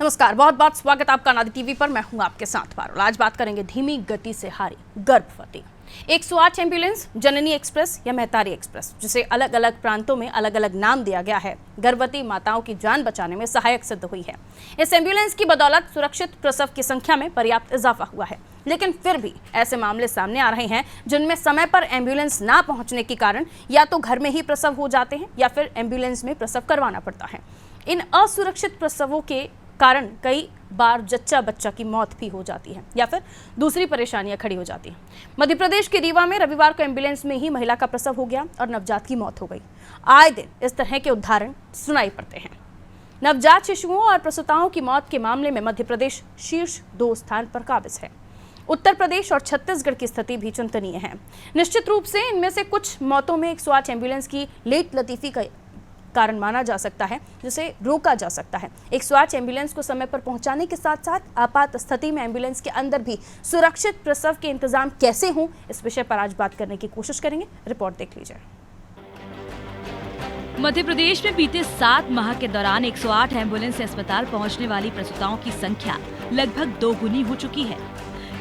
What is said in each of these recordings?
नमस्कार, बहुत बहुत स्वागत आपका नादी टीवी पर। मैं हूं आपके साथ पारुल। आज बात करेंगे धीमी गति से हारी गर्भवती। 108 एम्बुलेंस, जननी एक्सप्रेस या मेहतारी एक्सप्रेस, जिसे अलग अलग प्रांतों में अलग अलग नाम दिया गया है, गर्भवती माताओं की जान बचाने में सहायक सिद्ध हुई है। इस एम्बुलेंस की बदौलत सुरक्षित प्रसव की संख्या में पर्याप्त इजाफा हुआ है, लेकिन फिर भी ऐसे मामले सामने आ रहे हैं जिनमें समय पर एम्बुलेंस ना पहुंचने के कारण या तो घर में ही प्रसव हो जाते हैं या फिर एम्बुलेंस में प्रसव करवाना पड़ता है। इन असुरक्षित प्रसवों के कारण कई बार जच्चा बच्चा की मौत भी हो जाती है या फिर दूसरी परेशानियां खड़ी हो जाती हैं। मध्य प्रदेश के रीवा में रविवार को एम्बुलेंस में ही महिला का प्रसव हो गया और नवजात की मौत हो गई। आए दिन इस तरह के उदाहरण सुनाई पड़ते हैं। नवजात शिशुओं और प्रसूताओं की मौत के मामले में मध्य प्रदेश शीर्ष 2 स्थान पर काबिज है। उत्तर प्रदेश और छत्तीसगढ़ की स्थिति भी चिंतनीय है। निश्चित रूप से इनमें से कुछ मौतों में 108 एम्बुलेंस की लेट लतीफी का कारण माना जा सकता है, जिसे रोका जा सकता है। 108 एम्बुलेंस को समय पर पहुंचाने के साथ साथ आपात स्थिति में एम्बुलेंस के अंदर भी सुरक्षित प्रसव के इंतजाम कैसे हों, इस विषय पर आज बात करने की कोशिश करेंगे। रिपोर्ट देख लीजिए। मध्य प्रदेश में बीते 7 माह के दौरान 108 एम्बुलेंस से अस्पताल पहुंचने वाली प्रसूताओं की संख्या लगभग 2 गुनी हो चुकी है।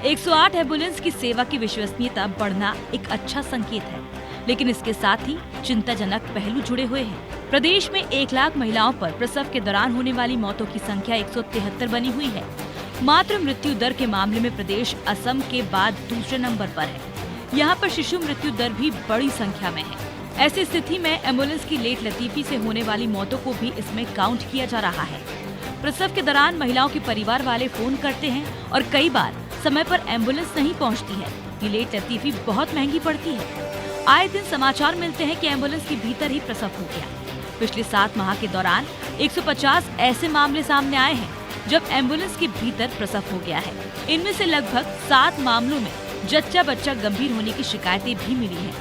108 एम्बुलेंस की सेवा की विश्वसनीयता बढ़ना एक अच्छा संकेत है, लेकिन इसके साथ ही चिंताजनक पहलू जुड़े हुए हैं। प्रदेश में 1 लाख महिलाओं पर प्रसव के दौरान होने वाली मौतों की संख्या 173 बनी हुई है। मातृ मृत्यु दर के मामले में प्रदेश असम के बाद दूसरे नंबर पर है। यहाँ पर शिशु मृत्यु दर भी बड़ी संख्या में है। ऐसी स्थिति में एम्बुलेंस की लेट लतीफी से होने वाली मौतों को भी इसमें काउंट किया जा रहा है। प्रसव के दौरान महिलाओं के परिवार वाले फोन करते हैं और कई बार समय पर एम्बुलेंस नहीं पहुँचती है। ये लेट लतीफी बहुत महंगी पड़ती है। आए दिन समाचार मिलते हैं कि एम्बुलेंस के भीतर ही प्रसव हो गया। पिछले 7 माह के दौरान 150 ऐसे मामले सामने आए हैं जब एम्बुलेंस के भीतर प्रसव हो गया है। इनमें से लगभग 7 मामलों में जच्चा बच्चा गंभीर होने की शिकायतें भी मिली हैं।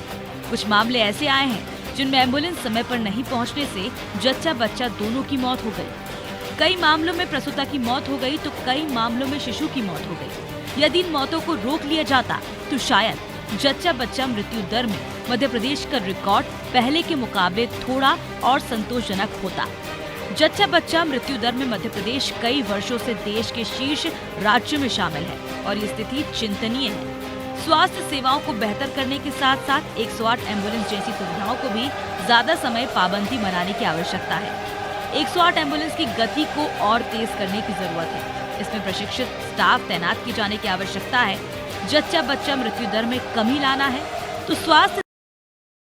कुछ मामले ऐसे आए हैं जिनमें एम्बुलेंस समय पर नहीं पहुंचने से जच्चा बच्चा दोनों की मौत हो गई। कई मामलों में प्रसूता की मौत हो गई तो कई मामलों में शिशु की मौत हो गई। यदि इन मौतों को रोक लिया जाता तो शायद जच्चा बच्चा मृत्यु दर में मध्य प्रदेश का रिकॉर्ड पहले के मुकाबले थोड़ा और संतोषजनक होता। जच्चा बच्चा मृत्यु दर में मध्य प्रदेश कई वर्षों से देश के शीर्ष राज्यों में शामिल है और ये स्थिति चिंतनीय है। स्वास्थ्य सेवाओं को बेहतर करने के साथ साथ 108 एम्बुलेंस जैसी सुविधाओं को भी ज्यादा समय पाबंदी बनाने की आवश्यकता है। 108 एम्बुलेंस की गति को और तेज करने की जरूरत है। इसमें प्रशिक्षित स्टाफ तैनात किए जाने की आवश्यकता है। जच्चा बच्चा मृत्यु दर में कमी लाना है तो स्वास्थ्य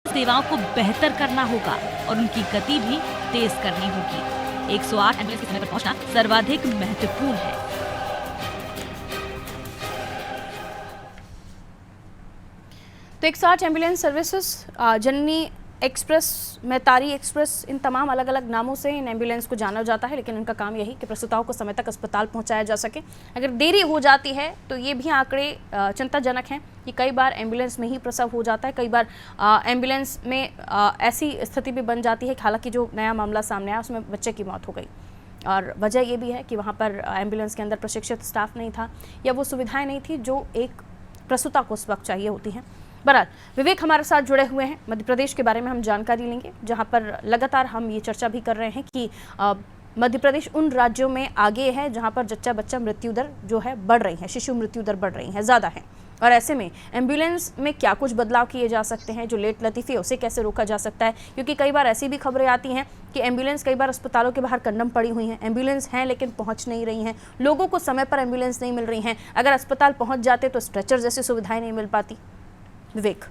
सेवाओं को बेहतर करना होगा और उनकी गति भी तेज करनी होगी। 108 एम्बुलेंस के समय पर पहुंचना सर्वाधिक महत्वपूर्ण है। तो 108 एम्बुलेंस सर्विसेज, जननी एक्सप्रेस, मेहतारी एक्सप्रेस, इन तमाम अलग अलग नामों से इन एम्बुलेंस को जाना जाता है, लेकिन इनका काम यही कि प्रसूताओं को समय तक अस्पताल पहुंचाया जा सके। अगर देरी हो जाती है तो ये भी आंकड़े चिंताजनक हैं कि कई बार एम्बुलेंस में ही प्रसव हो जाता है। कई बार एम्बुलेंस में ऐसी स्थिति भी बन जाती है कि हालांकि जो नया मामला सामने आया उसमें बच्चे की मौत हो गई और वजह ये भी है कि वहाँ पर एम्बुलेंस के अंदर प्रशिक्षित स्टाफ नहीं था या वो सुविधाएँ नहीं थी जो एक प्रसूता को उस वक्त चाहिए होती हैं। बहरहाल विवेक हमारे साथ जुड़े हुए हैं। मध्य प्रदेश के बारे में हम जानकारी लेंगे, जहां पर लगातार हम ये चर्चा भी कर रहे हैं कि मध्य प्रदेश उन राज्यों में आगे है जहां पर जच्चा बच्चा मृत्यु दर जो है बढ़ रही है, शिशु मृत्यु दर बढ़ रही है, ज़्यादा है। और ऐसे में एम्बुलेंस में क्या कुछ बदलाव किए जा सकते हैं, जो लेट लतीफ़ी है उसे कैसे रोका जा सकता है, क्योंकि कई बार ऐसी भी खबरें आती हैं कि एम्बुलेंस कई बार अस्पतालों के बाहर कंडम पड़ी हुई हैं, एम्बुलेंस हैं लेकिन पहुंच नहीं रही हैं, लोगों को समय पर एम्बुलेंस नहीं मिल रही हैं, अगर अस्पताल पहुँच जाते तो स्ट्रेचर जैसी सुविधाएँ नहीं मिल पाती। विवेक,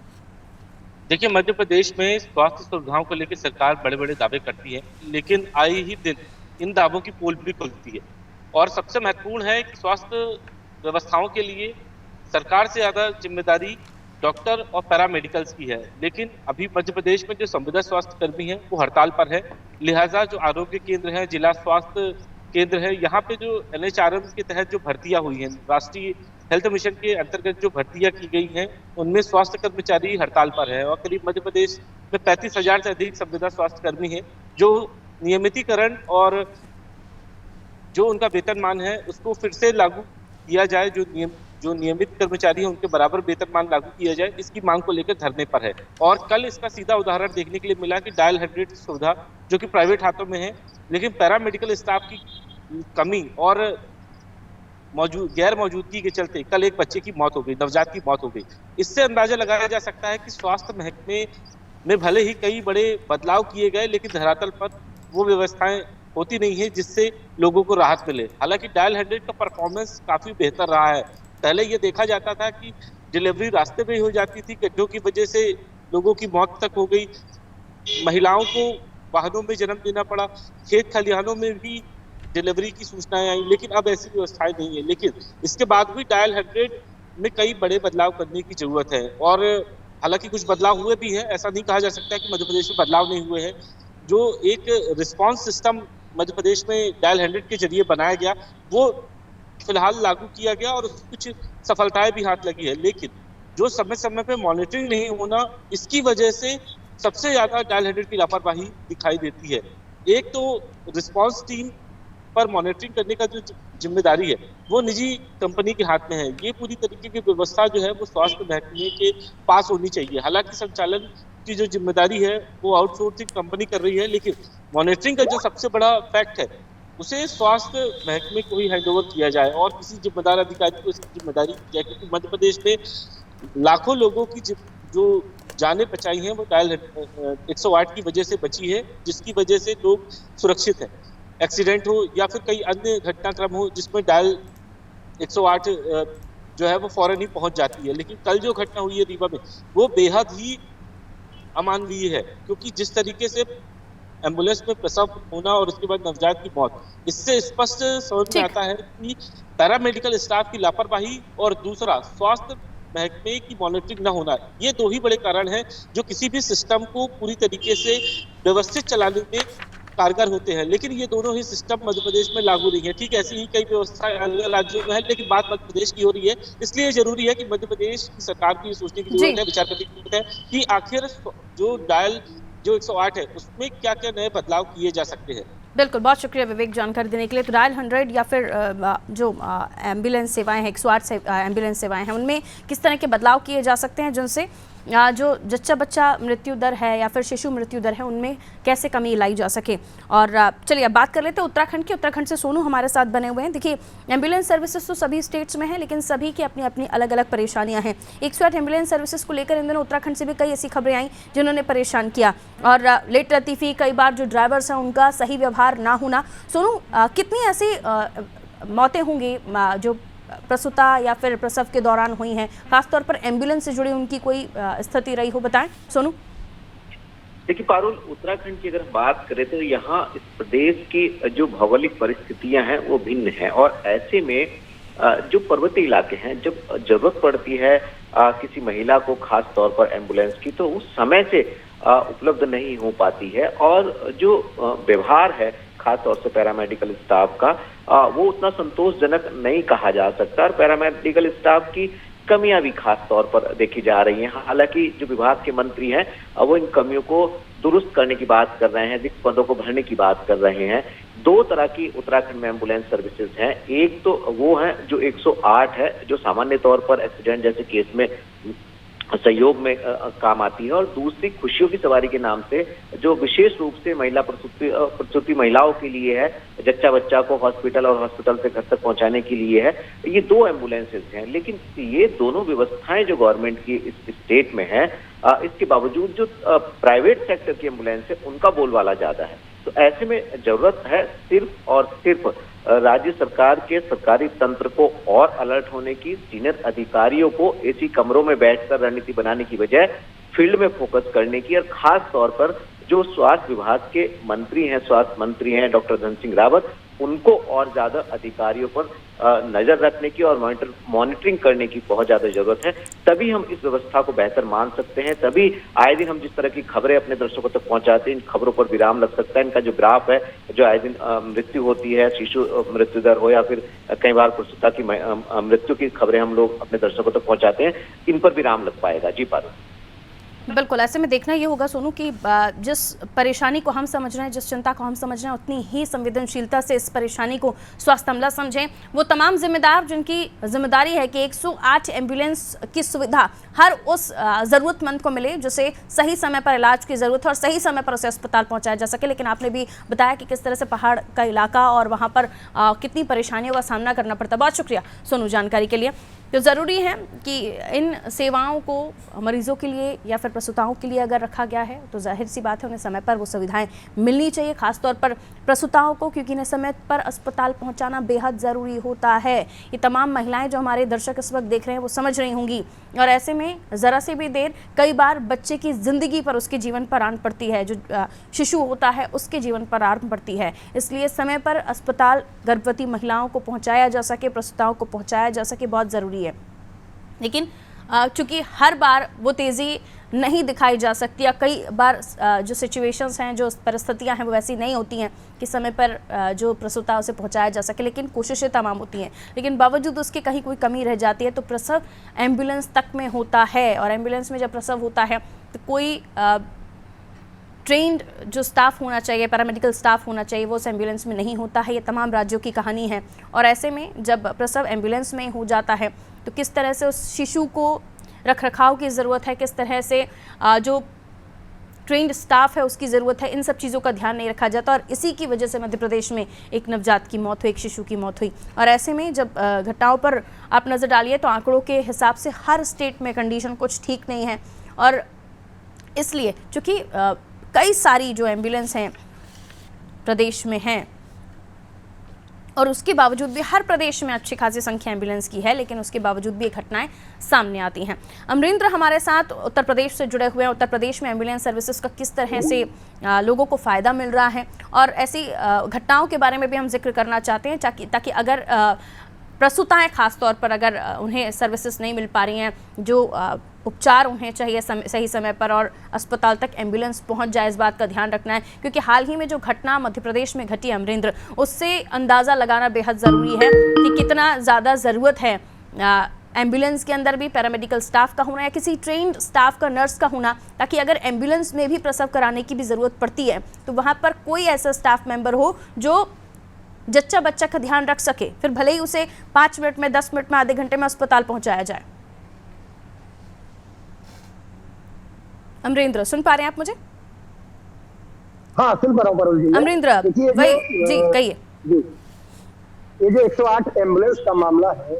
देखिए, मध्य प्रदेश में स्वास्थ्य सुविधाओं को लेकर सरकार बड़े बड़े दावे करती है, लेकिन आए ही दिन इन दावों की पोल भी खुलती है। और सबसे महत्वपूर्ण है कि स्वास्थ्य व्यवस्थाओं के लिए सरकार से ज्यादा जिम्मेदारी डॉक्टर और पैरामेडिकल्स की है। लेकिन अभी मध्य प्रदेश में जो संविदा स्वास्थ्य कर्मी हैं वो हड़ताल पर है, लिहाजा जो आरोग्य केंद्र है, जिला स्वास्थ्य केंद्र है, यहाँ पे जो NHRM के तहत जो भर्तियां हुई हैं, राष्ट्रीय हेल्थ मिशन के अंतर्गत जो भर्तियां की गई हैं, उनमें स्वास्थ्य कर्मचारी हड़ताल पर है और करीब मध्य प्रदेश में 35,000 से अधिक संविदा स्वास्थ्य कर्मी हैं जो नियमितीकरण और जो उनका वेतनमान है उसको फिर से लागू किया जाए। जो नियमित कर्मचारी हैं उनके बराबर वेतनमान लागू किया जाए, इसकी मांग को लेकर धरने पर है। और कल इसका सीधा उदाहरण देखने के लिए मिला कि डायल 100 सुविधा जो कि प्राइवेट हाथों में है, लेकिन पैरामेडिकल स्टाफ की कमी और गैर मौजूदगी के चलते कल एक बच्चे की मौत हो गई, नवजात की मौत हो गई। इससे अंदाजा लगाया जा सकता है कि स्वास्थ्य महकमे में भले ही कई बड़े बदलाव किए गए, लेकिन धरातल पर वो व्यवस्थाएं होती नहीं है जिससे लोगों को राहत मिले। हालांकि डायल 100 का परफॉर्मेंस काफी बेहतर रहा है। पहले ये देखा जाता था कि डिलीवरी रास्ते में ही हो जाती थी, गड्ढों की वजह से लोगों की मौत तक हो गई, महिलाओं को वाहनों में जन्म देना पड़ा, खेत खलिहानों में भी डिलीवरी की सूचनाएं आई, लेकिन अब ऐसी व्यवस्थाएं नहीं है। लेकिन इसके बाद भी डायल 100 में कई बड़े बदलाव करने की जरूरत है, और हालांकि कुछ बदलाव हुए भी है, ऐसा नहीं कहा जा सकता कि मध्य प्रदेश में बदलाव नहीं हुए हैं। जो एक रिस्पांस सिस्टम मध्य प्रदेश में डायल 100 के जरिए बनाया गया, वो फिलहाल लागू किया गया और उसकी कुछ सफलताएं भी हाथ लगी है, लेकिन जो समय समय पे मॉनिटरिंग नहीं होना, इसकी वजह से सबसे ज्यादा डायल 100 की लापरवाही दिखाई देती है। एक तो रिस्पांस टीम पर मॉनिटरिंग करने का जो जिम्मेदारी है वो निजी कंपनी के हाथ में है। ये पूरी तरीके की व्यवस्था जो है वो स्वास्थ्य महकमे के पास होनी चाहिए। हालांकि संचालन की जो जिम्मेदारी है वो आउटसोर्सिंग कंपनी कर रही है, लेकिन मॉनिटरिंग का जो सबसे बड़ा फैक्ट है उसे स्वास्थ्य महकमे को ही हैंड ओवर किया जाए और किसी जिम्मेदार अधिकारी को इसकी जिम्मेदारी दी जाए, क्योंकि मध्य प्रदेश में लाखों लोगों की जो जानें बचाई हैं वो डायल 108 की वजह से बची है, जिसकी वजह से लोग सुरक्षित हैं। एक्सीडेंट हो या फिर कई अन्य घटनाक्रम हो जिसमें डायल 108 जो है वो फौरन ही पहुंच जाती है, लेकिन कल जो घटना हुई है रीवा में वो बेहद ही अमानवीय है, क्योंकि जिस तरीके से एम्बुलेंस में प्रसव होना और उसके बाद नवजात की मौत, इससे स्पष्ट समझ में आता है कि पैरामेडिकल स्टाफ की लापरवाही और दूसरा स्वास्थ्य महकमे की मॉनिटरिंग न होना, ये दो ही बड़े कारण हैं जो किसी भी सिस्टम को पूरी तरीके से व्यवस्थित चलाने में कारगर होते हैं। लेकिन ये दोनों ही सिस्टम मध्य प्रदेश में लागू नहीं है। ठीक ऐसी ही कई व्यवस्थाएं अन्य राज्यों में है, लेकिन बात मध्य प्रदेश की हो रही है, इसलिए जरूरी है कि मध्य प्रदेश की सरकार को ये सोचने की जरूरत है, विचार करने की जरूरत है कि आखिर जो डायल 108 है उसमें क्या क्या नए बदलाव किए जा सकते हैं। बिल्कुल, बहुत शुक्रिया विवेक जानकारी देने के लिए। तो डायल 100 या फिर जो एम्बुलेंस सेवाएं हैं, 108 एम्बुलेंस सेवाएं हैं, उनमें किस तरह के बदलाव किए जा सकते हैं जिनसे जो जच्चा बच्चा मृत्यु दर है या फिर शिशु मृत्यु दर है उनमें कैसे कमी लाई जा सके। और चलिए अब बात कर लेते हैं उत्तराखंड की। उत्तराखंड से सोनू हमारे साथ बने हुए हैं। देखिए, एम्बुलेंस सर्विसेज तो सभी स्टेट्स में है, लेकिन सभी की अपनी अपनी अलग अलग परेशानियां हैं। 108 एम्बुलेंस सर्विसेज को लेकर इन दिनों उत्तराखंड से भी कई ऐसी खबरें आई जिन्होंने परेशान किया, और लेट लतीफ़ी, कई बार जो ड्राइवर्स हैं उनका सही व्यवहार ना होना। सोनू, कितनी ऐसी मौतें होंगी जो प्रसूता या फिर प्रसव के दौरान हुई हैं, खासतौर पर एम्बुलेंस से जुड़ी उनकी कोई स्थिति रही हो, बताएं सोनू। देखिए पारुल, उत्तराखंड की अगर बात करें तो यहाँ इस प्रदेश की जो भौगोलिक परिस्थितियां हैं वो भिन्न हैं, और ऐसे में जो पर्वतीय इलाके हैं, जब जरूरत पड़ती है किसी महिला को खास तौर पर एम्बुलेंस की, तो उस समय से उपलब्ध नहीं हो पाती है, और जो व्यवहार है खासतौर से पैरामेडिकल स्टाफ का वो उतना संतोषजनक नहीं कहा जा सकता, और पैरामेडिकल स्टाफ की कमियां भी खास तौर पर देखी जा रही हैं। हालांकि जो विभाग के मंत्री हैं वो इन कमियों को दुरुस्त करने की बात कर रहे हैं, रिक्त पदों को भरने की बात कर रहे हैं। दो तरह की उत्तराखंड में एम्बुलेंस सर्विसेज हैं। एक तो वो है जो 108 है, जो सामान्य तौर पर एक्सीडेंट जैसे केस में सहयोग में काम आती है, और दूसरी खुशियों की सवारी के नाम से जो विशेष रूप से महिला प्रसूति महिलाओं के लिए है, जच्चा बच्चा को हॉस्पिटल और हॉस्पिटल से घर तक पहुंचाने के लिए है। ये दो एम्बुलेंसेज हैं, लेकिन ये दोनों व्यवस्थाएं जो गवर्नमेंट की इस स्टेट में है, इसके बावजूद जो प्राइवेट सेक्टर की एम्बुलेंस है उनका बोलबाला ज्यादा है। तो ऐसे में जरूरत है सिर्फ और सिर्फ राज्य सरकार के सरकारी तंत्र को और अलर्ट होने की, सीनियर अधिकारियों को एसी कमरों में बैठकर रणनीति बनाने की बजाय फील्ड में फोकस करने की, और खास तौर पर जो स्वास्थ्य विभाग के मंत्री हैं, स्वास्थ्य मंत्री हैं डॉक्टर धन सिंह रावत, उनको और ज्यादा अधिकारियों पर नजर रखने की और मॉनिटरिंग करने की बहुत ज्यादा जरूरत है। तभी हम इस व्यवस्था को बेहतर मान सकते हैं, तभी आए दिन हम जिस तरह की खबरें अपने दर्शकों तक पहुंचाते हैं, इन खबरों पर विराम लग सकता है। इनका जो ग्राफ है, जो आए दिन मृत्यु होती है, शिशु मृत्यु दर हो या फिर कई बार प्रसूता की मृत्यु की खबरें हम लोग अपने दर्शकों तक पहुंचाते हैं, इन पर विराम लग पाएगा। जी पारुल। बिल्कुल, ऐसे में देखना ये होगा सोनू कि जिस परेशानी को हम समझ रहे हैं, जिस चिंता को हम समझ रहे हैं, उतनी ही संवेदनशीलता से इस परेशानी को स्वास्थ्य अमला समझें। वो तमाम जिम्मेदार जिनकी जिम्मेदारी है कि 108 एम्बुलेंस की सुविधा हर उस ज़रूरतमंद को मिले जिसे सही समय पर इलाज की ज़रूरत है और सही समय पर उसे अस्पताल पहुँचाया जा सके। लेकिन आपने भी बताया कि किस तरह से पहाड़ का इलाका और वहाँ पर कितनी परेशानियों का सामना करना पड़ता है। बहुत शुक्रिया सोनू जानकारी के लिए। तो ज़रूरी है कि इन सेवाओं को मरीजों के लिए या फिर प्रसूताओं के लिए अगर रखा गया है तो जाहिर सी बात है उन्हें समय पर वो सुविधाएं मिलनी चाहिए, खासतौर पर प्रसूताओं को, क्योंकि इन्हें समय पर अस्पताल पहुंचाना बेहद ज़रूरी होता है। ये तमाम महिलाएं जो हमारे दर्शक इस वक्त देख रहे हैं वो समझ रही होंगी, और ऐसे में ज़रा सी भी देर कई बार बच्चे की ज़िंदगी पर, उसके जीवन पर आन पड़ती है, जो शिशु होता है उसके जीवन पर आन पड़ती है। इसलिए समय पर अस्पताल गर्भवती महिलाओं को पहुँचाया जा सके, प्रसूताओं को पहुँचाया जा सके, बहुत ज़रूरी है। लेकिन चूँकि हर बार वो तेज़ी नहीं दिखाई जा सकती, या कई बार जो सिचुएशंस हैं, जो परिस्थितियां हैं वो वैसी नहीं होती हैं कि समय पर जो प्रसूता उसे पहुंचाया जा सके, लेकिन कोशिशें तमाम होती हैं। लेकिन बावजूद उसके कहीं कोई कमी रह जाती है तो प्रसव एम्बुलेंस तक में होता है, और एम्बुलेंस में जब प्रसव होता है तो कोई ट्रेंड जो स्टाफ होना चाहिए, पैरामेडिकल स्टाफ होना चाहिए, वो उस एम्बुलेंस में नहीं होता है। ये तमाम राज्यों की कहानी है। और ऐसे में जब प्रसव एम्बुलेंस में हो जाता है तो किस तरह से उस शिशु को रखरखाव की ज़रूरत है, किस तरह से जो ट्रेंड स्टाफ है उसकी ज़रूरत है, इन सब चीज़ों का ध्यान नहीं रखा जाता। और इसी की वजह से मध्य प्रदेश में एक नवजात की मौत हुई, एक शिशु की मौत हुई। और ऐसे में जब घटनाओं पर आप नज़र डालिए तो आंकड़ों के हिसाब से हर स्टेट में कंडीशन कुछ ठीक नहीं है, और इसलिए चूँकि कई सारी जो एम्बुलेंस हैं प्रदेश में हैं, और उसके बावजूद भी हर प्रदेश में अच्छी खासी संख्या एम्बुलेंस की है, लेकिन उसके बावजूद भी ये घटनाएं सामने आती हैं। अमरिंद्र हमारे साथ उत्तर प्रदेश से जुड़े हुए हैं। उत्तर प्रदेश में एम्बुलेंस सर्विसेज का किस तरह से लोगों को फ़ायदा मिल रहा है, और ऐसी घटनाओं के बारे में भी हम जिक्र करना चाहते हैं, ताकि अगर प्रसूताएं खास तौर पर अगर उन्हें सर्विसेज नहीं मिल पा रही हैं, जो उपचार उन्हें चाहिए सही समय पर, और अस्पताल तक एम्बुलेंस पहुंच जाए, इस बात का ध्यान रखना है। क्योंकि हाल ही में जो घटना मध्य प्रदेश में घटी अमरिंद्र, उससे अंदाज़ा लगाना बेहद ज़रूरी है कि कितना ज़्यादा ज़रूरत है एम्बुलेंस के अंदर भी पैरामेडिकल स्टाफ का होना, या किसी ट्रेंड स्टाफ का, नर्स का होना, ताकि अगर एम्बुलेंस में भी प्रसव कराने की भी ज़रूरत पड़ती है तो वहाँ पर कोई ऐसा स्टाफ मेंबर हो जो जच्चा बच्चा का ध्यान रख सके, फिर भले ही उसे 5 मिनट में, 10 मिनट में, आधे घंटे में अस्पताल पहुंचाया जाए। अमरिंद्र, सुन पा रहे हैं आप मुझे? हाँ, सुन पा रहा हूँ पारुल जी। अमरिंद्र, वही जी कहिए। जी, ये जो 108 एम्बुलेंस का मामला है,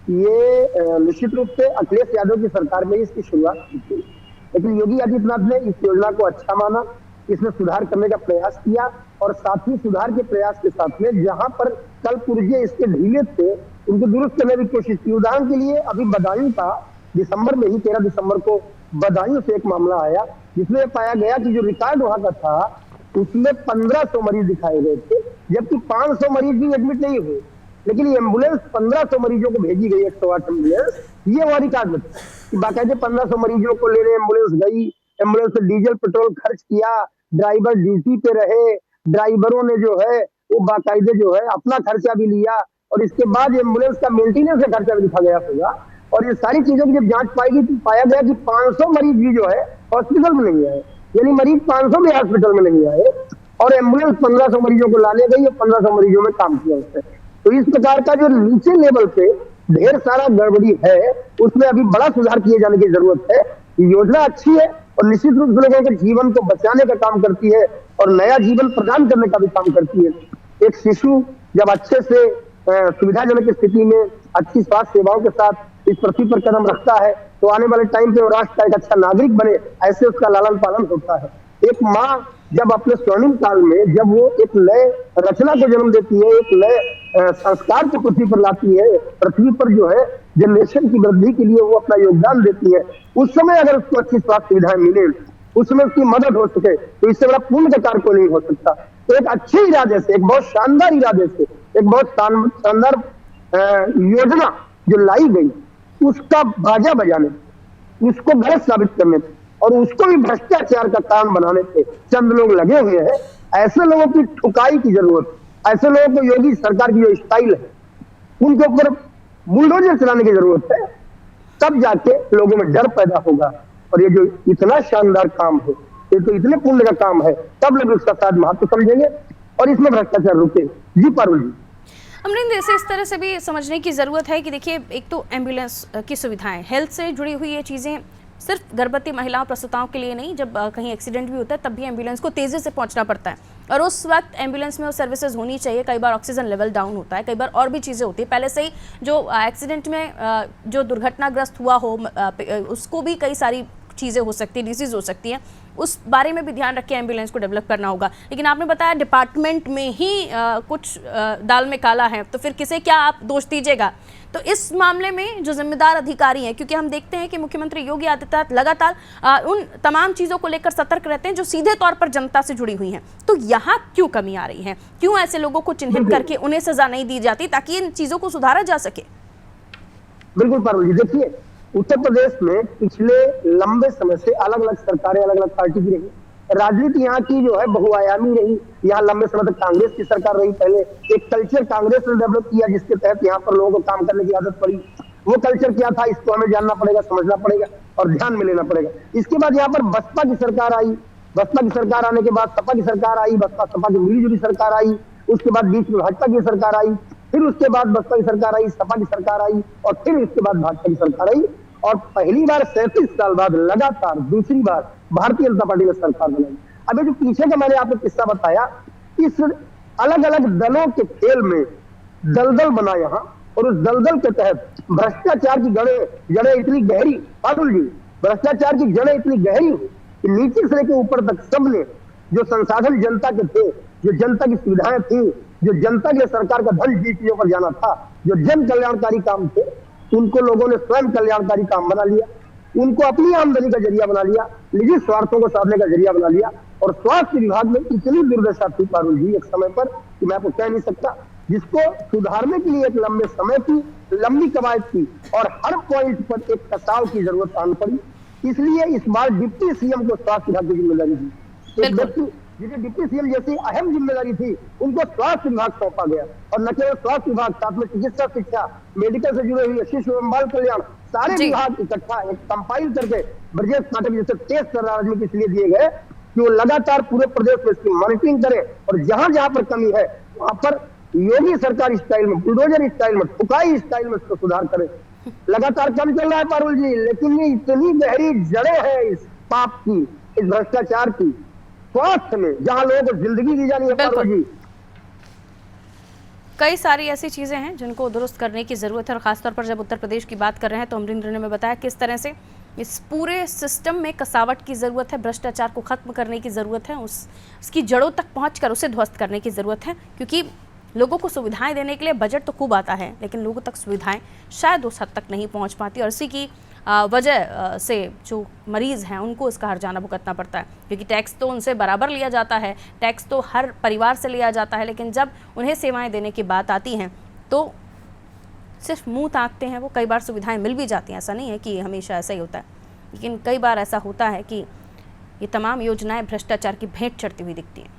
ये निश्चित रूप से अखिलेश यादव की सरकार में इसकी शुरुआत की थी, लेकिन योगी आदित्यनाथ ने इस योजना को अच्छा माना, इसमें सुधार करने का प्रयास किया, और साथ ही सुधार के प्रयास के साथ में जहां पर कल पुर्जे इसके ढीले थे उनको दुरुस्त करने की कोशिश की। उदाहरण के लिए अभी बदायूं का दिसंबर में ही 13 दिसंबर को बदायूं से एक मामला आया जिसमें पाया गया कि जो रिकॉर्ड वहां का था उसमें 1500 मरीज दिखाए गए थे, जबकि 500 मरीज भी एडमिट नहीं हुए, लेकिन ये एम्बुलेंस 1500 मरीजों को भेजी गई, 108 एम्बुलेंस, ये वहां रिकॉर्ड में कि बाकायदे 1500 मरीजों को लेने एम्बुलेंस गई, एम्बुलेंस से डीजल पेट्रोल खर्च किया, ड्राइवर ड्यूटी पे रहे, ड्राइवरों ने जो है वो बाकायदे जो है अपना खर्चा भी लिया, और इसके बाद एम्बुलेंस का मेंटेनेंस का खर्चा भी लिखा गया होगा। और ये सारी चीजों की जब जांच पाएगी तो पाया गया कि 500 मरीज भी जो है हॉस्पिटल में नहीं आए, यानी मरीज 500 भी हॉस्पिटल में नहीं आए, और एम्बुलेंस 1500 मरीजों को लाने गई और 1500 मरीजों में काम किया उसने। तो इस प्रकार का जो नीचे लेवल पे ढेर सारा गड़बड़ी है, उसमें अभी बड़ा सुधार किए जाने की जरूरत है। योजना अच्छी है और निश्चित रूप से लोगों के जीवन को बचाने का काम करती है और नया जीवन प्रदान करने का भी काम करती है। एक शिशु जब अच्छे से सुविधाजनक स्थिति में अच्छी स्वास्थ्य सेवाओं के साथ इस पृथ्वी पर कदम रखता है तो आने वाले टाइम पे वो राष्ट्र का एक अच्छा नागरिक बने, ऐसे उसका लालन पालन होता है। एक माँ जब अपने स्वर्णिम काल में जब वो एक नए रचना को जन्म देती है, एक नए संस्कार को पृथ्वी पर लाती है, पृथ्वी पर जो है जनरेशन की वृद्धि के लिए वो अपना योगदान देती है, उस समय अगर उसको अच्छी स्वास्थ्य सुविधाएं मिले, उसमें उसकी मदद हो सके, तो इससे बड़ा पुण्य का कार्य को नहीं हो सकता। तो एक अच्छे इरादे से, एक बहुत शानदार इरादे से, एक बहुत शानदार योजना जो लाई गई, उसका बाजा बजाने, उसको गलत साबित करने और उसको भी भ्रष्टाचार का कारण बनाने पे चंद लोग लगे हुए हैं। ऐसे लोगों की ठुकाई की जरूरत, ऐसे लोगों को योगी सरकार की जो स्टाइल है उनके ऊपर बुलडोजर चलाने की जरूरत है, तब जाके लोगों में डर पैदा होगा। और ये जो इतना शानदार काम है, ये तो इतने पुण्य का काम है, तब लोग इसका शायद महत्व समझेंगे और इसमें भ्रष्टाचार रुके। जी पारुल जी। अमरिंदर, इसे इस तरह से भी समझने की ज़रूरत है कि देखिए, एक तो एम्बुलेंस की सुविधाएं, हेल्थ से जुड़ी हुई ये चीज़ें सिर्फ गर्भवती महिलाओं प्रसूताओं के लिए नहीं, जब कहीं एक्सीडेंट भी होता है तब भी एम्बुलेंस को तेज़ी से पहुंचना पड़ता है और उस वक्त एम्बुलेंस में वो सर्विसेज होनी चाहिए। कई बार ऑक्सीजन लेवल डाउन होता है, कई बार और भी चीज़ें होती है। पहले से ही जो एक्सीडेंट में जो दुर्घटनाग्रस्त हुआ हो उसको भी कई सारी चीज़ें हो सकती है, डिसीज़ हो सकती है, उस बारे में भी ध्यान रख के एम्बुलेंस को डेवलप करना होगा। लेकिन आपने बताया डिपार्टमेंट में ही कुछ दाल में काला है, तो फिर किसे क्या आप दोष दीजिएगा। तो इस मामले में जो जिम्मेदार अधिकारी हैं, क्योंकि हम देखते हैं कि मुख्यमंत्री योगी आदित्यनाथ लगातार उन तमाम चीज़ों को लेकर सतर्क रहते हैं जो सीधे तौर पर जनता से जुड़ी हुई हैं, तो यहाँ क्यों कमी आ रही है? क्यों ऐसे लोगों को चिन्हित करके उन्हें सजा नहीं दी जाती ताकि इन चीज़ों को सुधारा जा सके? बिल्कुल पारुल जी, देखिए उत्तर प्रदेश में पिछले लंबे समय से अलग अलग सरकारें, अलग अलग पार्टी की रही, राजनीति यहाँ की जो है बहुआयामी रही। यहाँ लंबे समय तक कांग्रेस की सरकार रही। पहले एक कल्चर कांग्रेस ने डेवलप किया जिसके तहत यहाँ पर लोगों को काम करने की आदत पड़ी। वो कल्चर क्या था, इसको हमें जानना पड़ेगा, समझना पड़ेगा और ध्यान में लेना पड़ेगा। इसके बाद यहाँ पर बसपा की सरकार आई। बसपा की सरकार आने के बाद सपा की सरकार आई, बसपा सपा की मिली जुली सरकार आई। उसके बाद बीच में भाजपा की सरकार आई, फिर उसके बाद बसपा की सरकार आई, सपा की सरकार आई और फिर इसके बाद भाजपा की सरकार आई। और पहली बार 37 साल बाद लगातार दूसरी बार भारतीय जनता पार्टी ने सरकार बनाई। अब ये जो पीछे का मैंने आपको किस्सा बताया, इस अलग अलग दलों के खेल में दलदल बना यहाँ, और उस दलदल के तहत भ्रष्टाचार की जड़ें इतनी गहरी, पारुल जी, भ्रष्टाचार की जड़ें इतनी गहरी कि नीचे से लेकर ऊपर तक सबने जो संसाधन जनता के थे, जो जनता की सुविधाएं थी, जो जनता के लिए सरकार का धन जिन चीजों पर जाना था, जो जन कल्याणकारी काम थे, उनको लोगों ने स्वयं कल्याणकारी काम बना लिया। उनको अपनी आमदनी का जरिया बना लिया, निजी स्वार्थों को साधने का जरिया बना लिया। और स्वास्थ्य विभाग में इतनी दुर्दशा थी पारुल जी एक समय पर कि मैं आपको कह नहीं सकता, जिसको सुधारने के लिए एक लंबे समय की लंबी कवायद की और हर पॉइंट पर एक कसाव की जरूरत आन पड़ी। इसलिए इस बार डिप्टी सीएम को स्वास्थ्य विभाग की जिम्मेदारी दी। एक व्यक्ति जिसे डिप्टी सीएम जैसी अहम जिम्मेदारी थी, उनको स्वास्थ्य विभाग सौंपा गया। और न केवल स्वास्थ्य विभाग, साथ में चिकित्सा शिक्षा, मेडिकल से जुड़े हुए शिशु एवं बाल कल्याण, सारे विभाग इकट्ठा एक कंपाइल करके ब्रजेश पाठक जैसे तेज सर राजनीति इसलिए दिए गए कि वो लगातार पूरे प्रदेश में इसकी मॉनिटरिंग करे और जहां जहां पर कमी है वहां पर योगी सरकार स्टाइल में, बुलडोजर स्टाइल में, ठुकाई स्टाइल में इसको सुधार करे। लगातार कम चल रहा है पारुल जी, लेकिन ये इतनी गहरी जड़ें हैं इस पाप की, इस भ्रष्टाचार की, स्वास्थ्य में जहां लोगों को जिंदगी दी जानी है पारुल जी। कई सारी ऐसी चीज़ें हैं जिनको दुरुस्त करने की ज़रूरत है और ख़ासतौर पर जब उत्तर प्रदेश की बात कर रहे हैं तो अमरिंदर ने बताया किस तरह से इस पूरे सिस्टम में कसावट की ज़रूरत है, भ्रष्टाचार को ख़त्म करने की ज़रूरत है, उसकी जड़ों तक पहुंचकर उसे ध्वस्त करने की ज़रूरत है। क्योंकि लोगों को सुविधाएं देने के लिए बजट तो खूब आता है, लेकिन लोगों तक सुविधाएं शायद उस हद तक नहीं पहुँच पाती और इसी की वजह से जो मरीज़ हैं उनको इसका हर्जाना भुगतना पड़ता है। क्योंकि टैक्स तो उनसे बराबर लिया जाता है, टैक्स तो हर परिवार से लिया जाता है, लेकिन जब उन्हें सेवाएं देने की बात आती हैं तो सिर्फ मुंह ताकते हैं वो। कई बार सुविधाएं मिल भी जाती हैं, ऐसा नहीं है कि हमेशा ऐसा ही होता है, लेकिन कई बार ऐसा होता है कि ये तमाम योजनाएं भ्रष्टाचार की भेंट चढ़ती हुई दिखती हैं।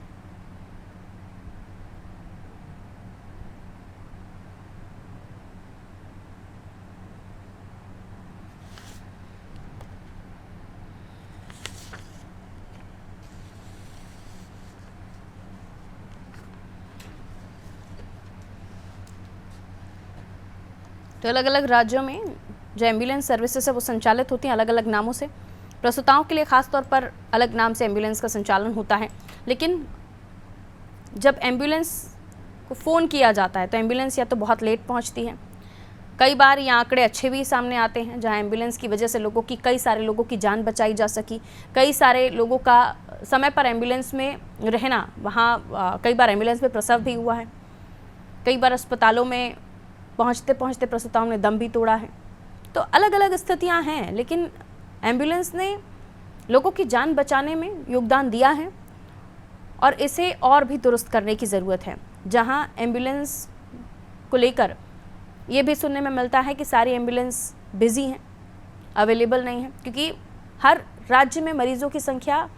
तो अलग अलग राज्यों में जो एम्बुलेंस सर्विसेज है वो संचालित होती हैं अलग अलग नामों से। प्रसूताओं के लिए ख़ास तौर पर अलग नाम से एम्बुलेंस का संचालन होता है, लेकिन जब एम्बुलेंस को फ़ोन किया जाता है तो एम्बुलेंस या तो बहुत लेट पहुंचती है। कई बार ये आंकड़े अच्छे भी सामने आते हैं जहां एम्बुलेंस की वजह से कई सारे लोगों की जान बचाई जा सकी। कई सारे लोगों का समय पर एम्बुलेंस में रहना, वहाँ कई बार एम्बुलेंस में प्रसव भी हुआ है। कई बार अस्पतालों में पहुंचते पहुंचते प्रसूताओं ने दम भी तोड़ा है। तो अलग अलग स्थितियां हैं, लेकिन एम्बुलेंस ने लोगों की जान बचाने में योगदान दिया है और इसे और भी दुरुस्त करने की ज़रूरत है। जहां एम्बुलेंस को लेकर ये भी सुनने में मिलता है कि सारी एम्बुलेंस बिज़ी हैं, अवेलेबल नहीं है, क्योंकि हर राज्य में मरीज़ों की संख्या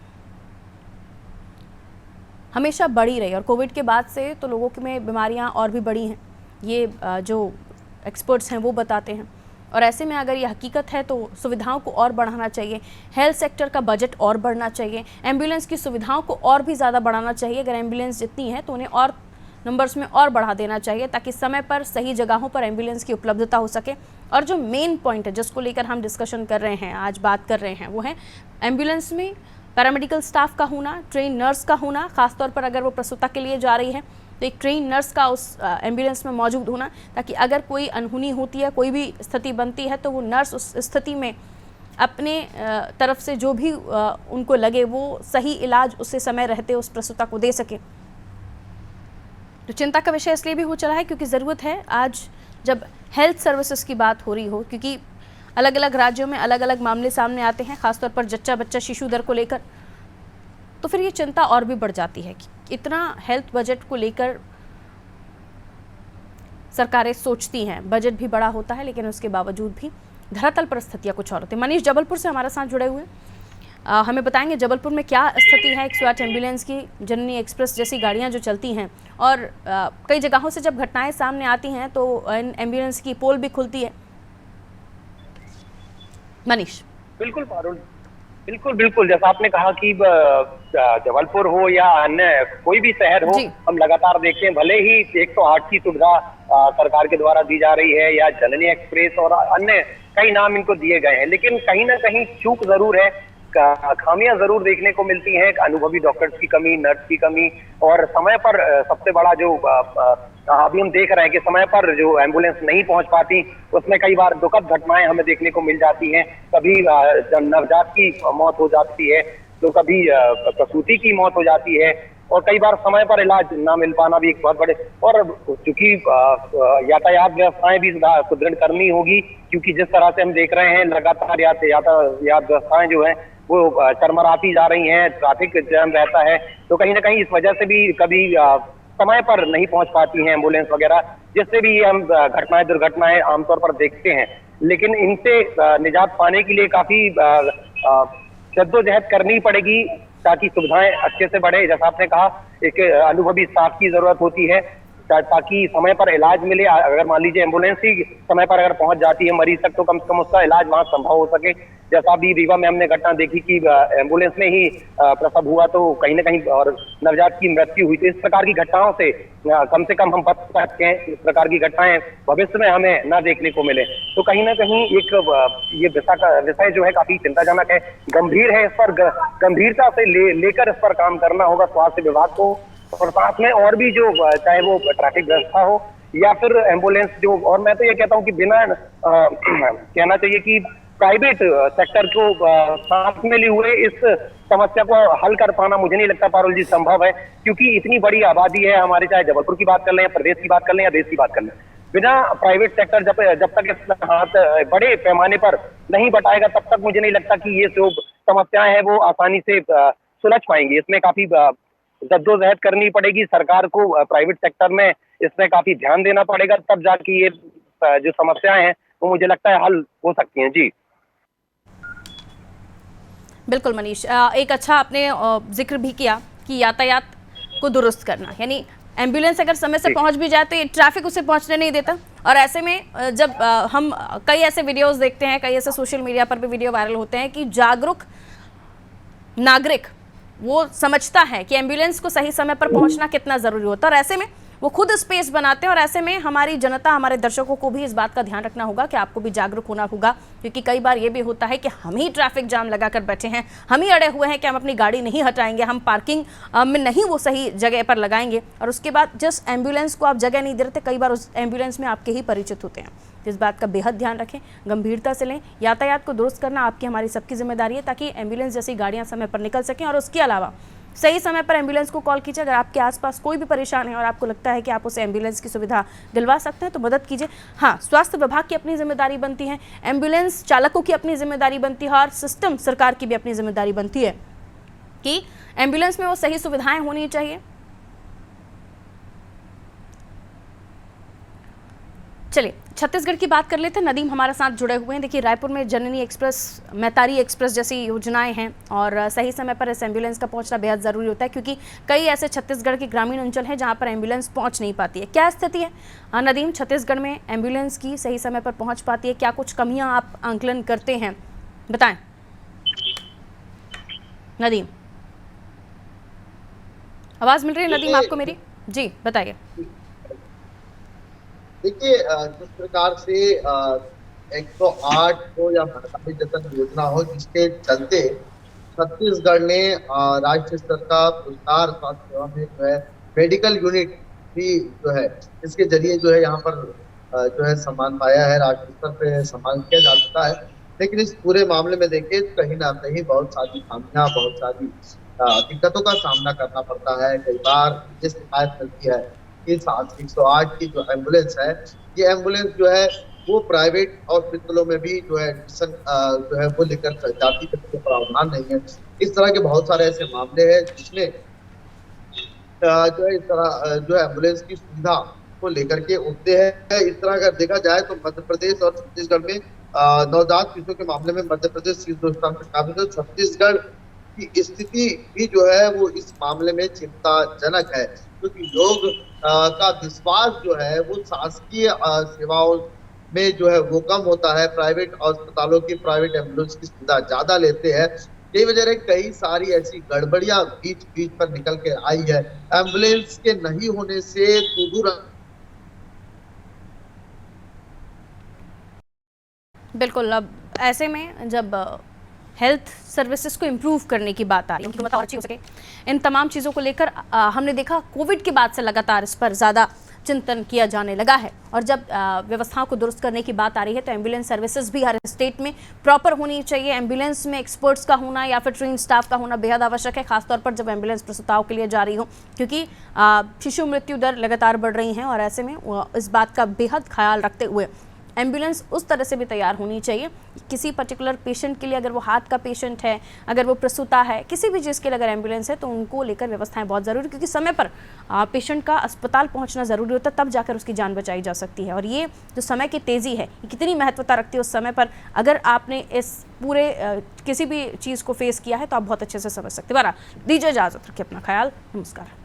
हमेशा बढ़ी रही और कोविड के बाद से तो लोगों में बीमारियां और भी बढ़ी हैं। ये जो एक्सपर्ट्स हैं वो बताते हैं और ऐसे में अगर ये हकीकत है तो सुविधाओं को और बढ़ाना चाहिए, हेल्थ सेक्टर का बजट और बढ़ना चाहिए, एम्बुलेंस की सुविधाओं को और भी ज़्यादा बढ़ाना चाहिए। अगर एम्बुलेंस जितनी है तो उन्हें और नंबर्स में और बढ़ा देना चाहिए ताकि समय पर सही जगहों पर एम्बुलेंस की उपलब्धता हो सके। और जो मेन पॉइंट है जिसको लेकर हम डिस्कशन कर रहे हैं, आज बात कर रहे हैं, वो है एम्बुलेंस में पैरामेडिकल स्टाफ का होना, ट्रेन नर्स का होना, खासतौर पर अगर वो प्रसूता के लिए जा रही है तो एक ट्रेन नर्स का उस एम्बुलेंस में मौजूद होना, ताकि अगर कोई अनहोनी होती है, कोई भी स्थिति बनती है तो वो नर्स उस स्थिति में अपने तरफ से जो भी उनको लगे वो सही इलाज उससे समय रहते उस प्रसूता को दे सके। तो चिंता का विषय इसलिए भी हो चला है क्योंकि ज़रूरत है आज जब हेल्थ सर्विसेज की बात हो रही हो, क्योंकि अलग अलग राज्यों में अलग अलग मामले सामने आते हैं, खासतौर पर जच्चा बच्चा शिशु दर को लेकर, तो फिर ये चिंता और भी बढ़ जाती है कि इतना हेल्थ बजट को लेकर सरकारें सोचती हैं, बजट भी बड़ा होता है, लेकिन उसके बावजूद भी धरातल पर स्थितियाँ कुछ और होती हैं। मनीष जबलपुर से हमारे साथ जुड़े हुए हमें बताएंगे जबलपुर में क्या स्थिति है 108 एम्बुलेंस की, जननी एक्सप्रेस जैसी गाड़ियां जो चलती हैं, और कई जगहों से जब घटनाएं सामने आती हैं तो एम्बुलेंस की पोल भी खुलती है। मनीष। बिल्कुल पारुल, बिल्कुल जैसा आपने कहा कि जबलपुर हो या अन्य कोई भी शहर हो, हम लगातार देखते हैं, भले ही 108 की सुविधा सरकार के द्वारा दी जा रही है या जननी एक्सप्रेस और अन्य कई नाम इनको दिए गए हैं, लेकिन कहीं ना कहीं चूक जरूर है, खामियां जरूर देखने को मिलती हैं। अनुभवी डॉक्टर्स की कमी, नर्स की कमी, और समय पर सबसे बड़ा जो अभी हम देख रहे हैं कि समय पर जो एम्बुलेंस नहीं पहुंच पाती, उसमें कई बार दुखद घटनाएं हमें देखने को मिल जाती हैं। कभी नवजात की मौत हो जाती है, तो कभी प्रसूति की मौत हो जाती है, और कई बार समय पर इलाज ना मिल पाना भी एक बहुत बड़े, और चूंकि यातायात व्यवस्थाएं भी सुदृढ़ करनी होगी, क्योंकि जिस तरह से हम देख रहे हैं लगातार यातायात व्यवस्थाएं जो है वो चरमराती जा रही हैं, ट्रैफिक जैम रहता है, तो कहीं ना कहीं इस वजह से भी कभी समय पर नहीं पहुंच पाती हैं एम्बुलेंस वगैरह, जिससे भी हम दुर्घटनाएं आमतौर पर देखते हैं। लेकिन इनसे निजात पाने के लिए काफी जद्दोजहद करनी पड़ेगी ताकि सुविधाएं अच्छे से बढ़े। जैसा आपने कहा, एक अनुभवी स्टाफ की जरूरत होती है ताकि समय पर इलाज मिले। अगर मान लीजिए एम्बुलेंस ही समय पर अगर पहुंच जाती है मरीज तक, तो कम से कम उसका इलाज वहां संभव हो सके। जैसा अभी रीवा में हमने घटना देखी कि एम्बुलेंस में ही प्रसव हुआ, तो कहीं ना कहीं और नवजात की मृत्यु हुई। तो इस प्रकार की घटनाओं से कम हम बच सकते हैं, इस प्रकार की घटनाएं भविष्य में हमें न देखने को मिले। तो कहीं ना कहीं एक ये विषय जो है काफी चिंताजनक है, गंभीर है। इस पर गंभीरता से लेकर इस पर काम करना होगा स्वास्थ्य विभाग को, और साथ में और भी जो चाहे वो ट्रैफिक व्यवस्था हो या फिर एम्बुलेंस जो, और मैं तो ये कहता हूँ कि बिना कहना चाहिए कि प्राइवेट सेक्टर को साथ में लिए हुए इस समस्या को हल कर पाना मुझे नहीं लगता पारुल जी संभव है, क्योंकि इतनी बड़ी आबादी है हमारे, चाहे जबलपुर की बात कर लें, प्रदेश की बात कर लें या देश की बात कर लें। बिना प्राइवेट सेक्टर जब तक इसमें हाथ बड़े पैमाने पर नहीं बटाएगा, तब तक मुझे नहीं लगता कि ये जो समस्याएं हैं वो आसानी से सुलझ पाएंगी। इसमें काफी जद्दोजहद करनी पड़ेगी सरकार को, प्राइवेट सेक्टर में इसमें काफी ध्यान देना पड़ेगा, तब जाके ये जो समस्याएं हैं वो मुझे लगता है हल हो सकती हैं। जी बिल्कुल मनीष, एक अच्छा आपने जिक्र भी किया कि यातायात को दुरुस्त करना, यानी एम्बुलेंस अगर समय से पहुंच भी जाए तो ये ट्रैफिक उसे पहुंचने नहीं देता। और ऐसे में जब हम कई ऐसे वीडियोस देखते हैं, कई ऐसे सोशल मीडिया पर भी वीडियो वायरल होते हैं कि जागरूक नागरिक वो समझता है कि एम्बुलेंस को सही समय पर पहुंचना कितना ज़रूरी होता है, और ऐसे में वो खुद स्पेस बनाते हैं। और ऐसे में हमारी जनता, हमारे दर्शकों को भी इस बात का ध्यान रखना होगा कि आपको भी जागरूक होना होगा, क्योंकि कई बार ये भी होता है कि हम ही ट्रैफिक जाम लगा कर बैठे हैं, हम ही अड़े हुए हैं कि हम अपनी गाड़ी नहीं हटाएंगे, हम पार्किंग में नहीं वो सही जगह पर लगाएंगे, और उसके बाद जिस एम्बुलेंस को आप जगह नहीं दे रहे थे, कई बार उस एम्बुलेंस में आपके ही परिचित होते हैं। इस बात का बेहद ध्यान रखें, गंभीरता से लें। यातायात को दुरुस्त करना आपकी हमारी सबकी जिम्मेदारी है, ताकि एम्बुलेंस जैसी गाड़ियाँ समय पर निकल सकें। और उसके अलावा सही समय पर एम्बुलेंस को कॉल कीजिए। अगर आपके आसपास कोई भी परेशान है और आपको लगता है कि आप उसे एम्बुलेंस की सुविधा दिलवा सकते हैं तो मदद कीजिए। हाँ, स्वास्थ्य विभाग की अपनी जिम्मेदारी बनती है, एम्बुलेंस चालकों की अपनी जिम्मेदारी बनती है, और सिस्टम सरकार की भी अपनी जिम्मेदारी बनती है कि एम्बुलेंस में वो सही सुविधाएं होनी चाहिए। चलिए छत्तीसगढ़ की बात कर लेते हैं। नदीम हमारे साथ जुड़े हुए हैं। देखिए रायपुर में जननी एक्सप्रेस, मैतारी एक्सप्रेस जैसी योजनाएं हैं और सही समय पर इस एम्बुलेंस का पहुंचना बेहद ज़रूरी होता है, क्योंकि कई ऐसे छत्तीसगढ़ के ग्रामीण अंचल हैं जहां पर एम्बुलेंस पहुंच नहीं पाती है। क्या स्थिति है नदीम, छत्तीसगढ़ में एम्बुलेंस की सही समय पर पहुँच पाती है? क्या कुछ कमियाँ आप आंकलन करते हैं, बताएँ नदीम। आवाज़ मिल रही है नदीम आपको मेरी? जी बताइए। देखिए, जिस प्रकार से 108 हो या मैतारी जतन योजना हो, जिसके चलते छत्तीसगढ़ ने राष्ट्रीय स्तर का पुरस्कार स्वास्थ्य सेवा में जो है मेडिकल यूनिट भी जो है इसके जरिए जो है यहाँ पर जो है सम्मान पाया है, राष्ट्रीय स्तर पे सम्मान किया जा सकता है। लेकिन इस पूरे मामले में देखिए कहीं ना कहीं बहुत सारी खामियां, बहुत सारी दिक्कतों का सामना करना पड़ता है। कई बार ये शिकायत मिलती है कि 108 की जो एम्बुलेंस है, ये एम्बुलेंस जो है वो प्राइवेट हॉस्पिटलों में भी जो है एडमिशन जो है वो लेकर जाती है, तो प्रावधान नहीं है। इस तरह के बहुत सारे ऐसे मामले हैं जिसमें जो है इस तरह जो है एम्बुलेंस की सुविधा को लेकर के उठते हैं। इस तरह अगर देखा जाए तो मध्य प्रदेश और छत्तीसगढ़ में नवजात शिशुओं के मामले में मध्य प्रदेश शीर्ष स्थान पर काबिज है। छत्तीसगढ़ की स्थिति भी जो है वो इस मामले में चिंताजनक है, क्योंकि लोग का विश्वास जो है वो शासकीय सेवाओं में जो है वो कम होता है। प्राइवेट अस्पतालों की, प्राइवेट एम्बुलेंस की सुविधा ज्यादा लेते हैं। यही वजह है कई सारी ऐसी गड़बड़ियां बीच बीच पर निकल के आई है। एम्बुलेंस के नहीं होने से सुदूर बिल्कुल। अब ऐसे में जब हेल्थ सर्विसेज को इम्प्रूव करने की बात आ रही है, उनकी और अच्छी हो सके, इन तमाम चीज़ों को लेकर हमने देखा कोविड के बाद से लगातार इस पर ज़्यादा चिंतन किया जाने लगा है। और जब व्यवस्थाओं को दुरुस्त करने की बात आ रही है तो एम्बुलेंस सर्विसेज भी हर स्टेट में प्रॉपर होनी चाहिए। एम्बुलेंस में एक्सपर्ट्स का होना या फिर ट्रेन स्टाफ का होना बेहद आवश्यक है, खासतौर पर जब एम्बुलेंस प्रसूताओं के लिए जा रही हो, क्योंकि शिशु मृत्यु दर लगातार बढ़ रही हैं। और ऐसे में इस बात का बेहद ख्याल रखते हुए एम्बुलेंस उस तरह से भी तैयार होनी चाहिए। किसी पर्टिकुलर पेशेंट के लिए, अगर वो हार्ट का पेशेंट है, अगर वो प्रसूता है, किसी भी चीज़ के लिए अगर एम्बुलेंस है तो उनको लेकर व्यवस्थाएं बहुत ज़रूरी, क्योंकि समय पर पेशेंट का अस्पताल पहुंचना ज़रूरी होता है, तब जाकर उसकी जान बचाई जा सकती है। और ये जो समय की तेज़ी है, ये कितनी महत्वता रखती है उस समय पर। अगर आपने इस पूरे किसी भी चीज़ को फेस किया है तो आप बहुत अच्छे से समझ सकते हैं। बहरहाल दीजिए इजाज़त, रखिए अपना ख्याल, नमस्कार।